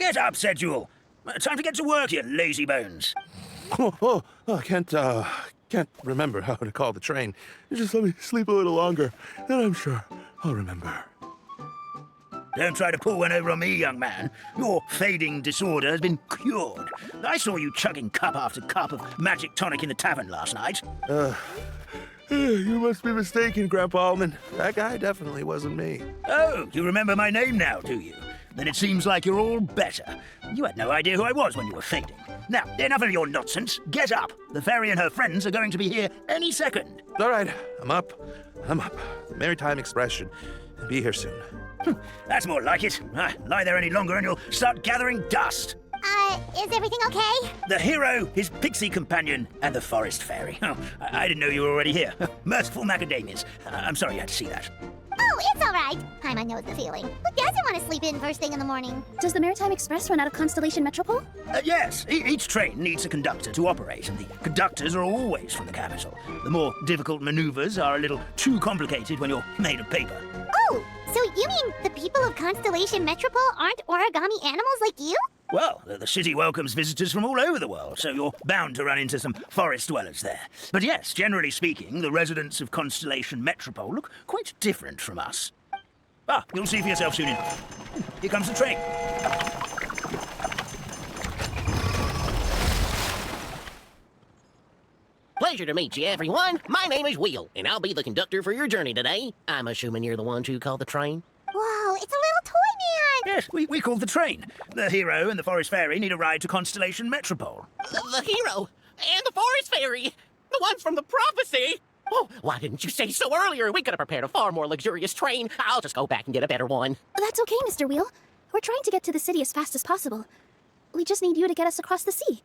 Get up, said Jewel. Time to get to work, you lazy bones. I can't remember how to call the train. You just let me sleep a little longer, then I'm sure I'll remember. Don't try to pull one over on me, young man. Your fading disorder has been cured. I saw you chugging cup after cup of magic tonic in the tavern last night. You must be mistaken, Grandpa Allman. That guy definitely wasn't me. Oh, you remember my name now, do you? Then it seems like you're all better. You had no idea who I was when you were fading. Now, enough of your nonsense. Get up. The fairy and her friends are going to be here any second. All right, I'm up. The Maritime Express should be here soon. That's more like it. Lie there any longer and you'll start gathering dust. Is everything okay? The hero, his pixie companion, and the forest fairy. Oh, I didn't know you were already here. Merciful macadamias. I'm sorry you had to see that. Oh, it's all right. Paimon knows the feeling. Who doesn't want to sleep in first thing in the morning? Does the Maritime Express run out of Constellation Metropole? Yes, each train needs a conductor to operate, and the conductors are always from the capital. The more difficult maneuvers are a little too complicated when you're made of paper. Oh, so you mean the people of Constellation Metropole aren't origami animals like you? Well, the city welcomes visitors from all over the world, so you're bound to run into some forest dwellers there. But yes, generally speaking, the residents of Constellation Metropole look quite different from us. You'll see for yourself soon enough. Here comes the train. Pleasure to meet you, everyone. My name is Will, and I'll be the conductor for your journey today. I'm assuming you're the ones who called the train? Whoa, it's a little toy man! Yes, we called the train. The hero and the forest fairy need a ride to Constellation Metropole. The hero and the forest fairy, the ones from the prophecy. Oh, why didn't you say so earlier? We could have prepared a far more luxurious train. I'll just go back and get a better one. That's okay, Mr. Wheel. We're trying to get to the city as fast as possible. We just need you to get us across the sea.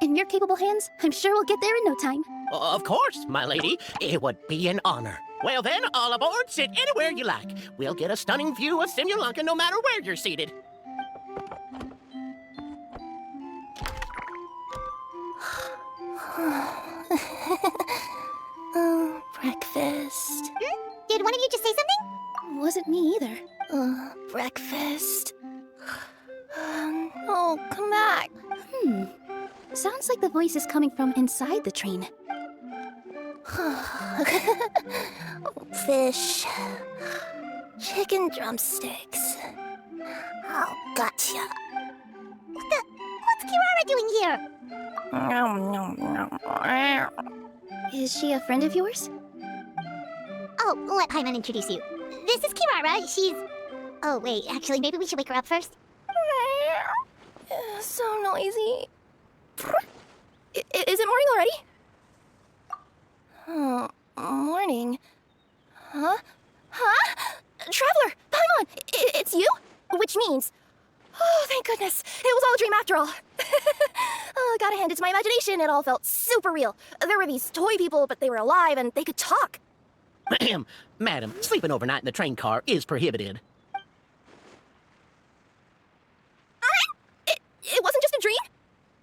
In your capable hands, I'm sure we'll get there in no time. Of course, my lady. It would be an honor. Well then, all aboard, sit anywhere you like. We'll get a stunning view of Simulanka no matter where you're seated. Breakfast. Did one of you just say something? Wasn't me either. Breakfast. Oh, come back. Sounds like the voice is coming from inside the train. Fish. Chicken drumsticks. Oh, gotcha. What's Kirara doing here? Is she a friend of yours? Oh, let Paimon introduce you. This is Kirara. She's... Oh, wait, actually, maybe we should wake her up first. So noisy. Is it morning already? Oh, morning. Huh? Traveler! Paimon! It's you? Which means... Oh, thank goodness. It was all a dream after all. Gotta hand it to my imagination. It all felt super real. There were these toy people, but they were alive and they could talk. Madam, sleeping overnight in the train car is prohibited. It wasn't just a dream?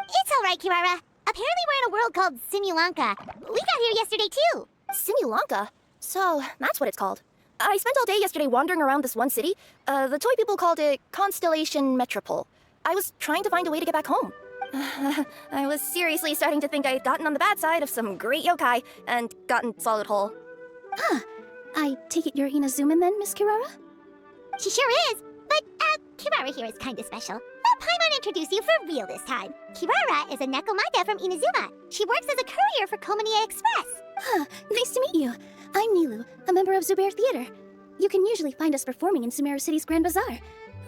It's all right, Kirara. Apparently we're in a world called Simulanka. We got here yesterday, too. Simulanka? So, that's what it's called. I spent all day yesterday wandering around this one city. The toy people called it Constellation Metropole. I was trying to find a way to get back home. I was seriously starting to think I'd gotten on the bad side of some great yokai and gotten swallowed whole. I take it you're Inazuman then, Miss Kirara? She sure is. But, Kirara here is kind of special. Let Paimon introduce you for real this time. Kirara is a Nekomata from Inazuma. She works as a courier for Komania Express. Nice to meet you. I'm Nilu, a member of Zubair Theater. You can usually find us performing in Sumeru City's Grand Bazaar.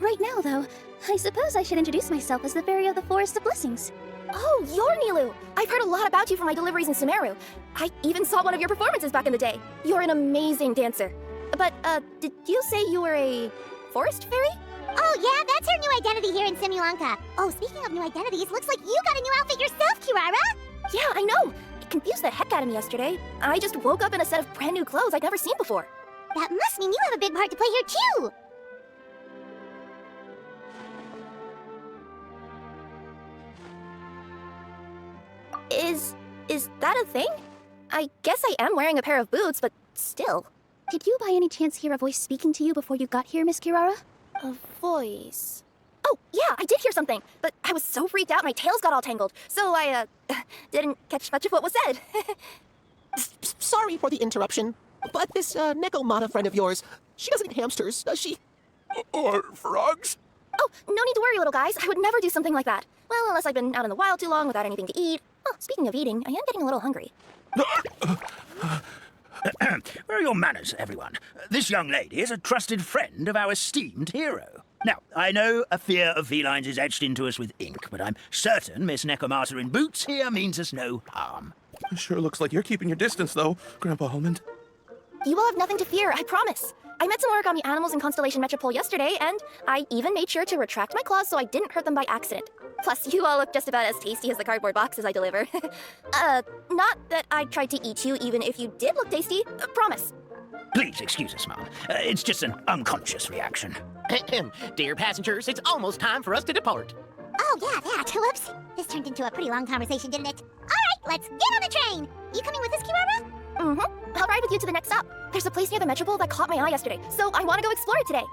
Right now, though, I suppose I should introduce myself as the Fairy of the Forest of Blessings. Oh, you're Nilu! I've heard a lot about you from my deliveries in Sumeru. I even saw one of your performances back in the day. You're an amazing dancer. But, did you say you were a forest fairy? Oh, yeah, that's her new identity here in Simulanka. Oh, speaking of new identities, looks like you got a new outfit yourself, Kirara! Yeah, I know! It confused the heck out of me yesterday. I just woke up in a set of brand new clothes I'd never seen before. That must mean you have a big part to play here, too! Is that a thing? I guess I am wearing a pair of boots, but still. Did you by any chance hear a voice speaking to you before you got here, Miss Kirara? A voice... Oh, yeah, I did hear something, but I was so freaked out my tails got all tangled, so I, didn't catch much of what was said. Sorry for the interruption, but this Nekomata friend of yours, she doesn't eat hamsters, does she? Or frogs? Oh, no need to worry, little guys. I would never do something like that. Well, unless I've been out in the wild too long without anything to eat. Oh, speaking of eating, I am getting a little hungry. Where are your manners, everyone? This young lady is a trusted friend of our esteemed hero. Now, I know a fear of felines is etched into us with ink, but I'm certain Miss Nekomata in boots here means us no harm. Sure looks like you're keeping your distance, though, Grandpa Almond. You will have nothing to fear, I promise. I met some origami animals in Constellation Metropole yesterday, and I even made sure to retract my claws so I didn't hurt them by accident. Plus, you all look just about as tasty as the cardboard boxes I deliver. Not that I tried to eat you even if you did look tasty. Promise. Please excuse us, Mom. It's just an unconscious reaction. Dear passengers, it's almost time for us to depart. Oh, yeah, that. Whoops. This turned into a pretty long conversation, didn't it? All right, let's get on the train. You coming with us, Kirara? Mm-hmm. I'll ride with you to the next stop. There's a place near the Metropole that caught my eye yesterday, so I want to go explore it today.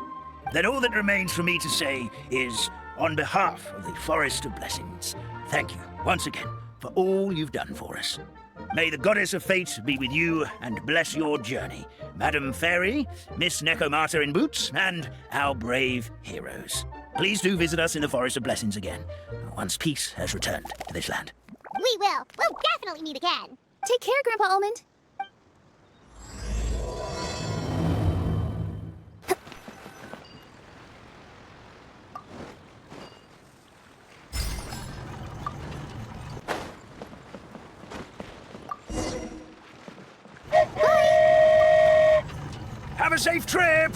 Then all that remains for me to say is, on behalf of the Forest of Blessings, thank you once again for all you've done for us. May the Goddess of Fate be with you and bless your journey, Madam Fairy, Miss Nekomata in boots, and our brave heroes. Please do visit us in the Forest of Blessings again, once peace has returned to this land. We will. We'll definitely meet again. Take care, Grandpa Almond. Have a safe trip!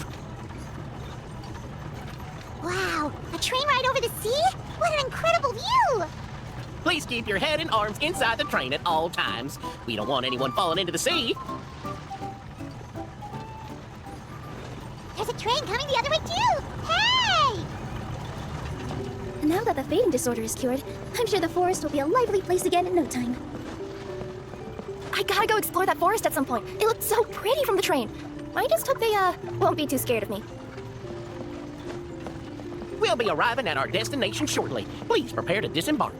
Wow, a train ride over the sea? What an incredible view! Please keep your head and arms inside the train at all times. We don't want anyone falling into the sea. There's a train coming the other way too! Hey! Now that the fading disorder is cured, I'm sure the forest will be a lively place again in no time. I gotta go explore that forest at some point. It looked so pretty from the train. I just hope they, won't be too scared of me. We'll be arriving at our destination shortly. Please prepare to disembark.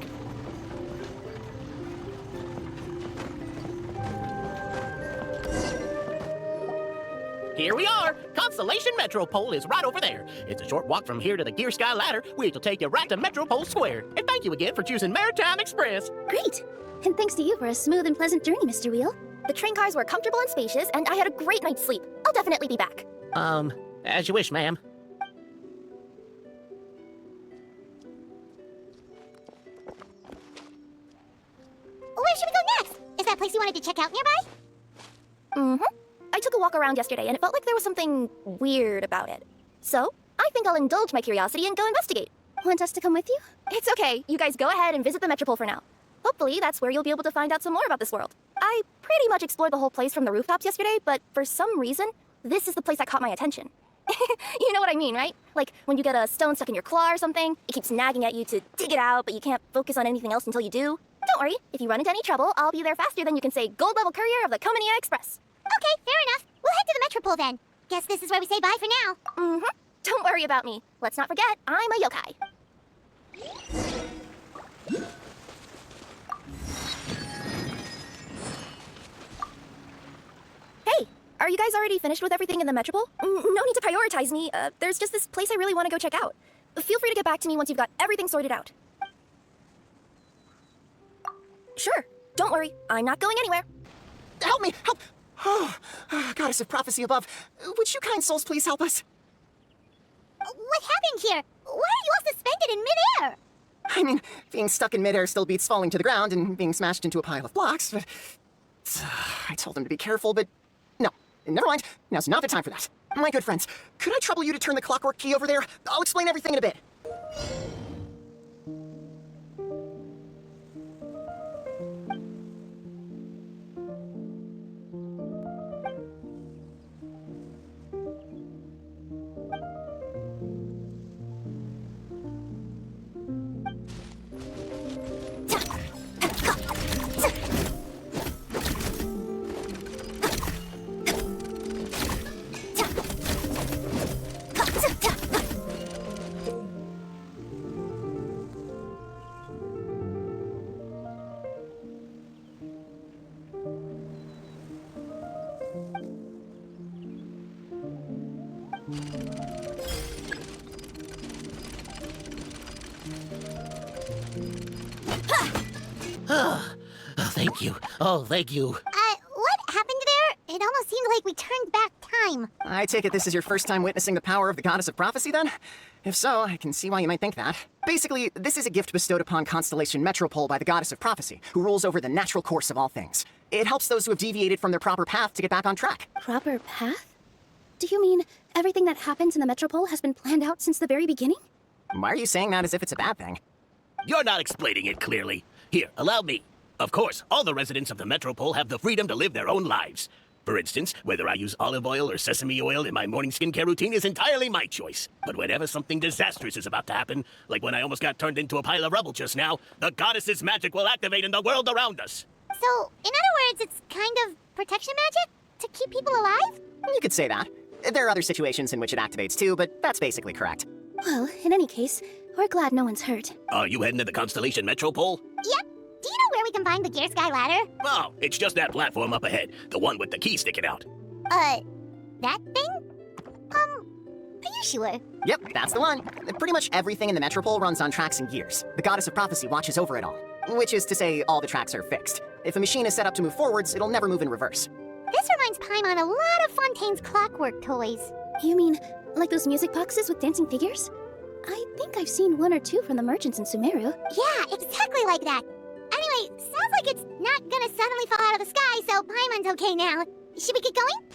Here we are! Constellation Metropole is right over there. It's a short walk from here to the Gear Sky Ladder, which will take you right to Metropole Square. And thank you again for choosing Maritime Express. Great! And thanks to you for a smooth and pleasant journey, Mr. Wheel. The train cars were comfortable and spacious, and I had a great night's sleep. I'll definitely be back. As you wish, ma'am. Where should we go next? Is that place you wanted to check out nearby? Mm-hmm. I took a walk around yesterday, and it felt like there was something weird about it. So, I think I'll indulge my curiosity and go investigate. Want us to come with you? It's okay. You guys go ahead and visit the Metropole for now. Hopefully, that's where you'll be able to find out some more about this world. I pretty much explored the whole place from the rooftops yesterday, but for some reason, this is the place that caught my attention. You know what I mean, right? Like, when you get a stone stuck in your claw or something, it keeps nagging at you to dig it out, but you can't focus on anything else until you do. Don't worry, if you run into any trouble, I'll be there faster than you can say Gold Level Courier of the Komania Express. Okay, fair enough. We'll head to the Metropole then. Guess this is where we say bye for now. Mm-hmm. Don't worry about me. Let's not forget, I'm a yokai. Hey, are you guys already finished with everything in the Metropole? No need to prioritize me. There's just this place I really want to go check out. Feel free to get back to me once you've got everything sorted out. Sure. Don't worry. I'm not going anywhere. Help me! Help! Oh, Goddess of Prophecy above, would you kind souls please help us? What happened here? Why are you all suspended in midair? I mean, being stuck in midair still beats falling to the ground and being smashed into a pile of blocks, but... I told them to be careful, but... No, never mind. Now's not the time for that. My good friends, could I trouble you to turn the clockwork key over there? I'll explain everything in a bit. Oh, thank you. Oh, thank you. What happened there? It almost seemed like we turned back time. I take it this is your first time witnessing the power of the Goddess of Prophecy, then? If so, I can see why you might think that. Basically, this is a gift bestowed upon Constellation Metropole by the Goddess of Prophecy, who rules over the natural course of all things. It helps those who have deviated from their proper path to get back on track. Proper path? Do you mean everything that happens in the Metropole has been planned out since the very beginning? Why are you saying that as if it's a bad thing? You're not explaining it clearly. Here, allow me. Of course, all the residents of the Metropole have the freedom to live their own lives. For instance, whether I use olive oil or sesame oil in my morning skincare routine is entirely my choice. But whenever something disastrous is about to happen, like when I almost got turned into a pile of rubble just now, the goddess's magic will activate in the world around us. So, in other words, it's kind of protection magic? To keep people alive? You could say that. There are other situations in which it activates too, but that's basically correct. Well, in any case, we're glad no one's hurt. Are you heading to the Constellation Metropole? Yep. Do you know where we can find the Gear Sky Ladder? Oh, it's just that platform up ahead. The one with the key sticking out. That thing? Are you sure? Yep, that's the one. Pretty much everything in the Metropole runs on tracks and gears. The Goddess of Prophecy watches over it all. Which is to say, all the tracks are fixed. If a machine is set up to move forwards, it'll never move in reverse. This reminds Paimon a lot of Fontaine's clockwork toys. You mean, like those music boxes with dancing figures? I think I've seen one or two from the merchants in Sumeru. Yeah, exactly like that. Anyway, sounds like it's not gonna suddenly fall out of the sky, so Paimon's okay now. Should we get going?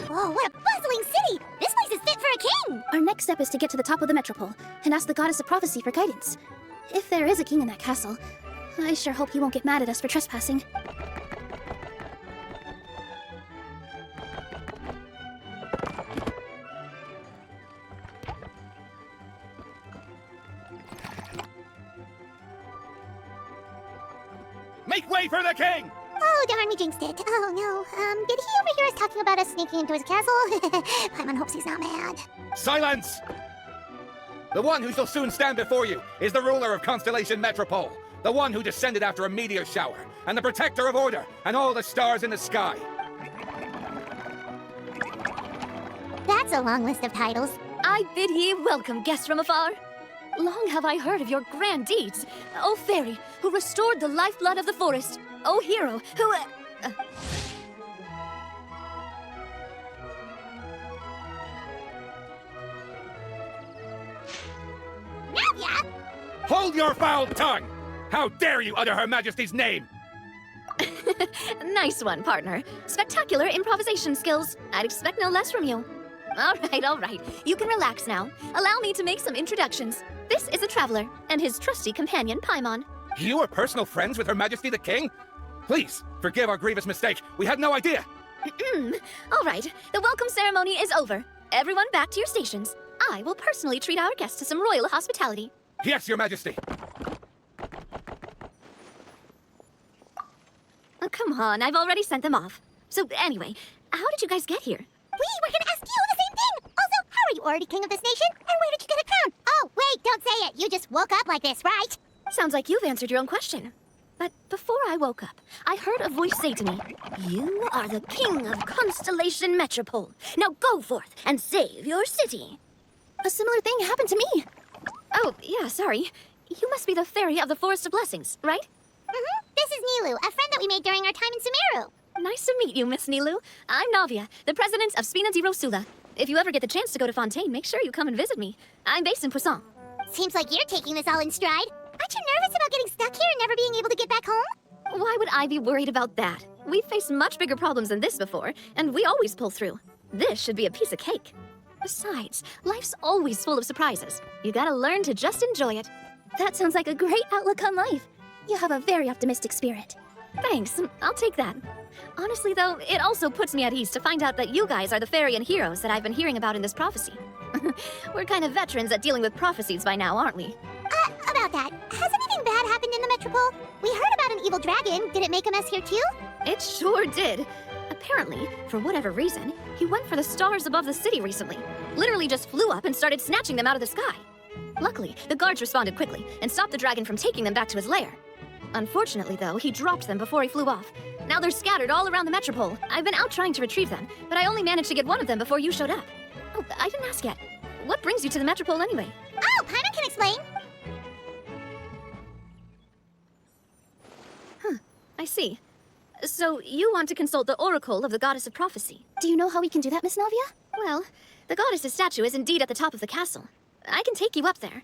Whoa, what a bustling city! This place is fit for a king! Our next step is to get to the top of the Metropole and ask the Goddess of Prophecy for guidance. If there is a king in that castle, I sure hope he won't get mad at us for trespassing. Make way for the king! Oh, darn, we jinxed it. Oh, no. Did he overhear us talking about us sneaking into his castle? Paimon hopes he's not mad. Silence! The one who shall soon stand before you is the ruler of Constellation Metropole, the one who descended after a meteor shower, and the protector of order and all the stars in the sky. That's a long list of titles. I bid ye welcome, guests from afar. Long have I heard of your grand deeds. O fairy, who restored the lifeblood of the forest. O hero, who... Navia! Hold your foul tongue! How dare you utter Her Majesty's name? Nice one, partner. Spectacular improvisation skills. I'd expect no less from you. All right. You can relax now. Allow me to make some introductions. This is a traveler, and his trusty companion, Paimon. You are personal friends with Her Majesty the King? Please, forgive our grievous mistake. We had no idea. All right, the welcome ceremony is over. Everyone back to your stations. I will personally treat our guests to some royal hospitality. Yes, Your Majesty. Oh, come on, I've already sent them off. So anyway, how did you guys get here? We were gonna ask you the same thing! Also, how are you already king of this nation? And where did you get a crown? Oh, wait, don't say it! You just woke up like this, right? Sounds like you've answered your own question. But before I woke up, I heard a voice say to me, "You are the king of Constellation Metropole. Now go forth and save your city." A similar thing happened to me. Oh, yeah, sorry. You must be the fairy of the Forest of Blessings, right? This is Nilu, a friend that we made during our time in Sumeru. Nice to meet you, Miss Nilu. I'm Navia, the president of Spina di Rosula. If you ever get the chance to go to Fontaine, make sure you come and visit me. I'm based in Poisson. Seems like you're taking this all in stride. Aren't you nervous about getting stuck here and never being able to get back home? Why would I be worried about that? We've faced much bigger problems than this before, and we always pull through. This should be a piece of cake. Besides, life's always full of surprises. You gotta learn to just enjoy it. That sounds like a great outlook on life. You have a very optimistic spirit. Thanks, I'll take that. Honestly, though, it also puts me at ease to find out that you guys are the fairy and heroes that I've been hearing about in this prophecy. We're kind of veterans at dealing with prophecies by now, aren't we? About that, has anything bad happened in the Metropole? We heard about an evil dragon. Did it make a mess here too? It sure did. Apparently, for whatever reason, he went for the stars above the city recently. Literally just flew up and started snatching them out of the sky. Luckily, the guards responded quickly and stopped the dragon from taking them back to his lair. Unfortunately, though, he dropped them before he flew off. Now they're scattered all around the metropole. I've been out trying to retrieve them, but I only managed to get one of them before you showed up. Oh, I didn't ask yet. What brings you to the metropole anyway? Oh, Paimon can explain. I see. So you want to consult the oracle of the goddess of prophecy. Do you know how we can do that, Miss Navia? Well, the goddess's statue is indeed at the top of the castle. I can take you up there.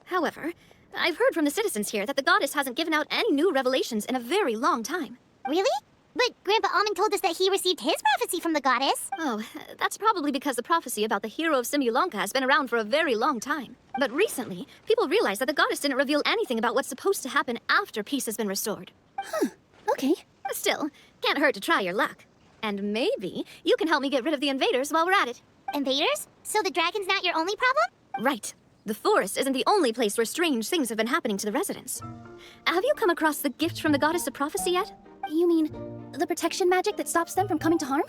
However, I've heard from the citizens here that the goddess hasn't given out any new revelations in a very long time. Really? But Grandpa Almond told us that he received his prophecy from the goddess. Oh, that's probably because the prophecy about the hero of Simulanka has been around for a very long time. But recently, people realized that the goddess didn't reveal anything about what's supposed to happen after peace has been restored. Okay. Still, can't hurt to try your luck. And maybe you can help me get rid of the invaders while we're at it. Invaders? So the dragon's not your only problem? Right. The forest isn't the only place where strange things have been happening to the residents. Have you come across the gift from the goddess of prophecy yet? You mean the protection magic that stops them from coming to harm?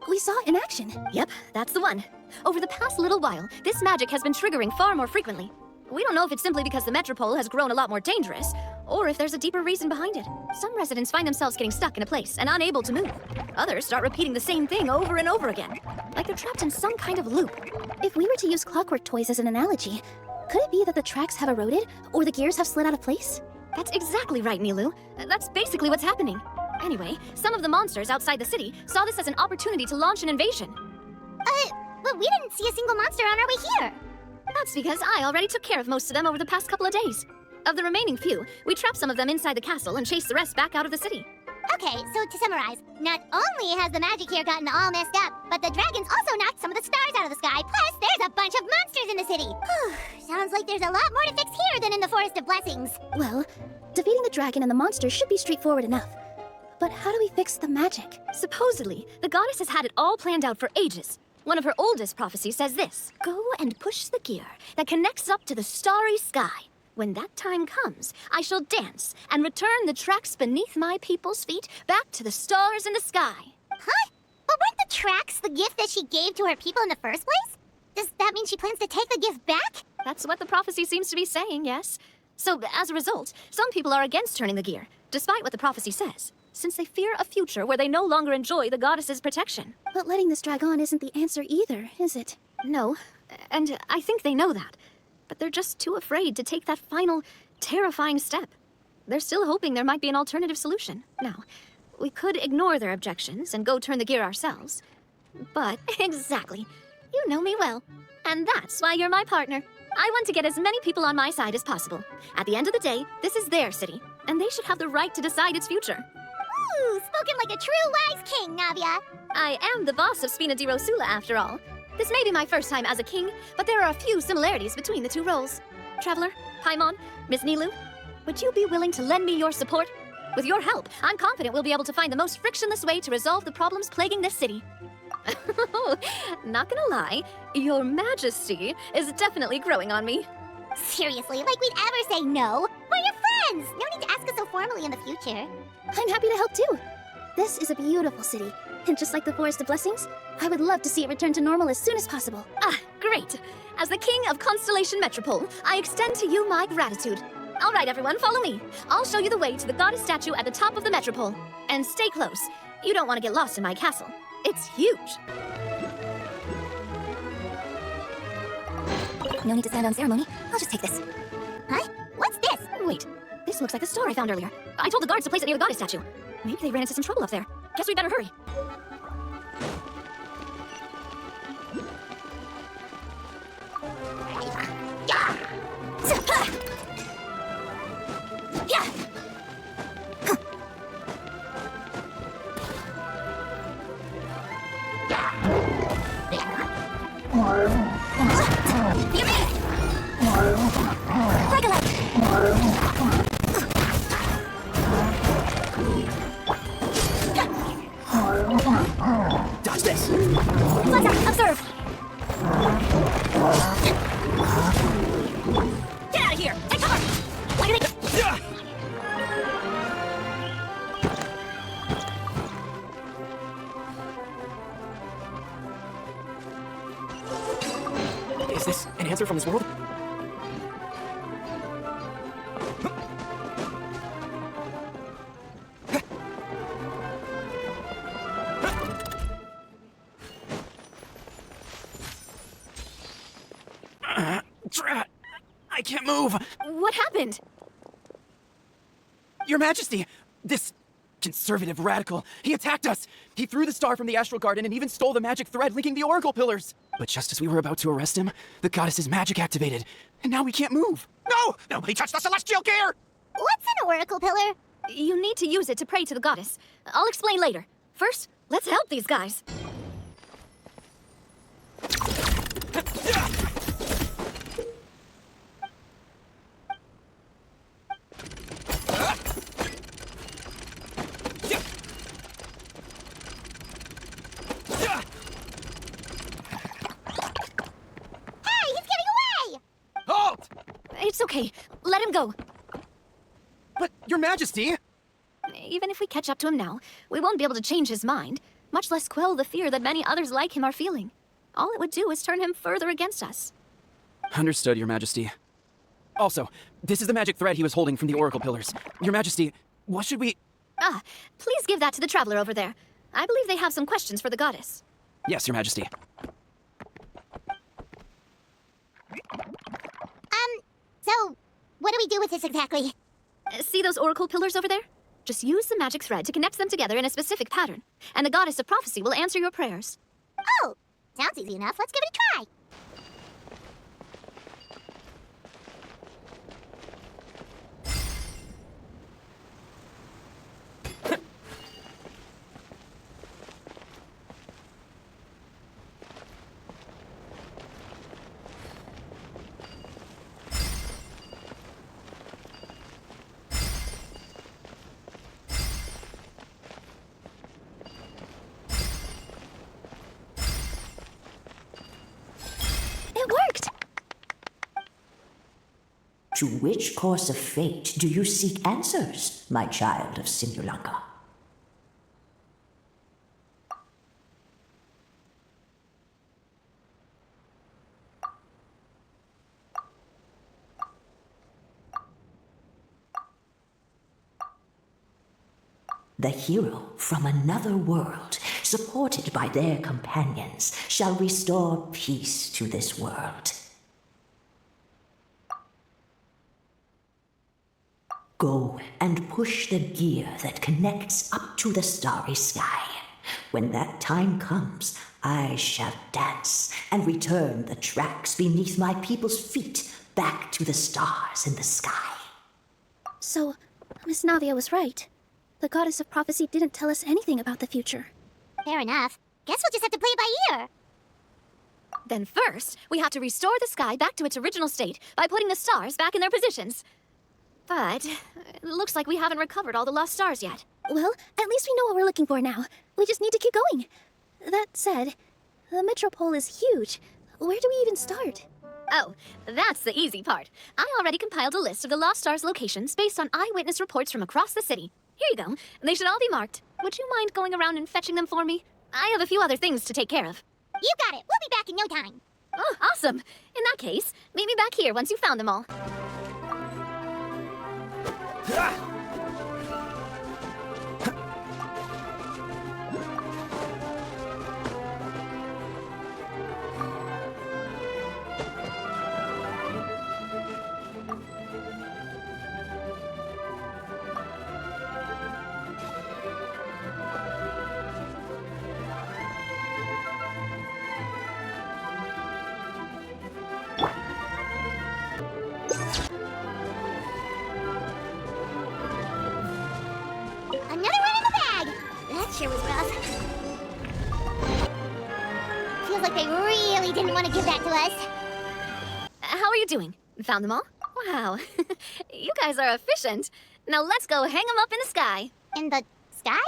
We saw it in action. Yep, that's the one. Over the past little while, this magic has been triggering far more frequently. We don't know if it's simply because the metropole has grown a lot more dangerous, or if there's a deeper reason behind it. Some residents find themselves getting stuck in a place and unable to move. Others start repeating the same thing over and over again, like they're trapped in some kind of loop. If we were to use clockwork toys as an analogy, could it be that the tracks have eroded, or the gears have slid out of place? That's exactly right, Nilu. That's basically what's happening. Anyway, some of the monsters outside the city saw this as an opportunity to launch an invasion. But we didn't see a single monster on our way here. That's because I already took care of most of them over the past couple of days. Of the remaining few, we trapped some of them inside the castle and chased the rest back out of the city. Okay, so to summarize, not only has the magic here gotten all messed up, but the dragons also knocked some of the stars out of the sky, plus there's a bunch of monsters in the city. Sounds like there's a lot more to fix here than in the Forest of Blessings. Well, defeating the dragon and the monster should be straightforward enough. But how do we fix the magic? Supposedly, the goddess has had it all planned out for ages. One of her oldest prophecies says this: "Go and push the gear that connects up to the starry sky. When that time comes, I shall dance and return the tracks beneath my people's feet back to the stars in the sky." Huh? But weren't the tracks the gift that she gave to her people in the first place? Does that mean she plans to take the gift back? That's what the prophecy seems to be saying, yes. So, as a result, some people are against turning the gear, despite what the prophecy says, since they fear a future where they no longer enjoy the goddess's protection. But letting this drag on isn't the answer either, is it? No, and I think they know that. But they're just too afraid to take that final, terrifying step. They're still hoping there might be an alternative solution. Now, we could ignore their objections and go turn the gear ourselves. But, exactly, you know me well. And that's why you're my partner. I want to get as many people on my side as possible. At the end of the day, this is their city, and they should have the right to decide its future. Ooh, spoken like a true wise king, Navia. I am the boss of Spina di Rosula, after all. This may be my first time as a king, but there are a few similarities between the two roles. Traveler, Paimon, Miss Nilu, would you be willing to lend me your support? With your help, I'm confident we'll be able to find the most frictionless way to resolve the problems plaguing this city. Not gonna lie, your majesty is definitely growing on me. Seriously, like we'd ever say no. We're your friends. No need to ask us so formally in the future. I'm happy to help too. This is a beautiful city, and just like the Forest of Blessings, I would love to see it return to normal as soon as possible. Ah, great. As the king of Constellation Metropole, I extend to you my gratitude. All right, everyone, follow me. I'll show you the way to the goddess statue at the top of the metropole. And stay close. You don't want to get lost in my castle. It's huge. No need to stand on ceremony. I'll just take this. Huh? What's this? Wait, this looks like the star I found earlier. I told the guards to place it near the goddess statue. Maybe they ran into some trouble up there. Guess we better hurry. Dodge this! Flatter, observe! Get out of here! Take cover! Why do they... Is this an answer from his world? Drat! I can't move! What happened? Your Majesty! This conservative radical, he attacked us! He threw the star from the Astral Garden and even stole the magic thread linking the Oracle Pillars! But just as we were about to arrest him, the goddess's magic activated, and now we can't move! No! Nobody touched the celestial gear! What's an oracle pillar? You need to use it to pray to the goddess. I'll explain later. First, let's help these guys. Halt! It's okay. Let him go. But, Your Majesty! Even if we catch up to him now, we won't be able to change his mind, much less quell the fear that many others like him are feeling. All it would do is turn him further against us. Understood, Your Majesty. Also, this is the magic thread he was holding from the Oracle Pillars. Your Majesty, what should we... Ah, please give that to the traveler over there. I believe they have some questions for the goddess. Yes, Your Majesty. So, what do we do with this exactly? See those oracle pillars over there? Just use the magic thread to connect them together in a specific pattern, and the goddess of prophecy will answer your prayers. Oh, sounds easy enough. Let's give it a try. It worked! To which course of fate do you seek answers, my child of Simulanga? The hero from another world, supported by their companions, shall restore peace to this world. Go and push the gear that connects up to the starry sky. When that time comes, I shall dance and return the tracks beneath my people's feet back to the stars in the sky. So, Miss Navia was right. The goddess of prophecy didn't tell us anything about the future. Fair enough. Guess we'll just have to play it by ear. Then first, we have to restore the sky back to its original state by putting the stars back in their positions. But it looks like we haven't recovered all the lost stars yet. Well, at least we know what we're looking for now. We just need to keep going. That said, the metropole is huge. Where do we even start? Oh, that's the easy part. I already compiled a list of the lost stars' locations based on eyewitness reports from across the city. Here you go. They should all be marked. Would you mind going around and fetching them for me? I have a few other things to take care of. You got it. We'll be back in no time. Oh, awesome. In that case, meet me back here once you've found them all. Another one in the bag. That sure was rough. Feels like they really didn't want to give that to us. How are you doing? Found them all? Wow. You guys are efficient. Now let's go hang them up in the sky. In the sky?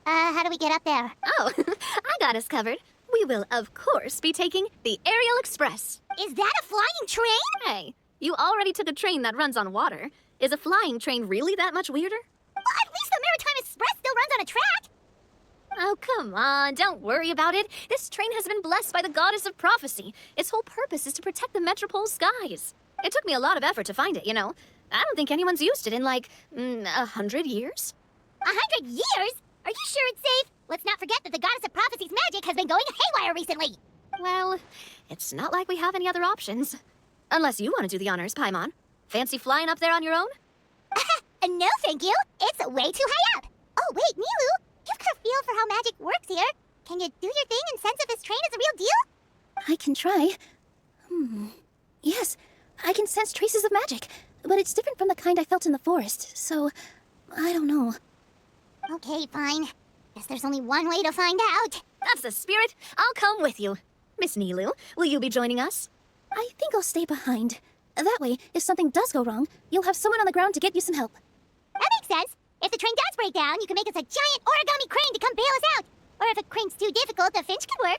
How do we get up there? Oh, I got us covered. We will, of course, be taking the Aerial Express. Is that a flying train? Hey, you already took a train that runs on water. Is a flying train really that much weirder? Well, at least the Maritime Express still runs on a track. Oh, come on, don't worry about it. This train has been blessed by the goddess of prophecy. Its whole purpose is to protect the Metropole skies. It took me a lot of effort to find it, you know. I don't think anyone's used it in, like, 100 years. 100 years? Are you sure it's safe? Let's not forget that the goddess of prophecy's magic has been going haywire recently. Well, it's not like we have any other options. Unless you want to do the honors, Paimon. Fancy flying up there on your own? No, thank you. It's way too high up. Oh, wait, Nilu, you've got a feel for how magic works here. Can you do your thing and sense if this train is a real deal? I can try. Yes, I can sense traces of magic, but it's different from the kind I felt in the forest, so I don't know. Okay, fine. Guess there's only one way to find out. That's the spirit. I'll come with you. Miss Nilu, will you be joining us? I think I'll stay behind. That way, if something does go wrong, you'll have someone on the ground to get you some help. That makes sense. If the train does break down, you can make us a giant origami crane to come bail us out. Or if a crane's too difficult, the Finch could work.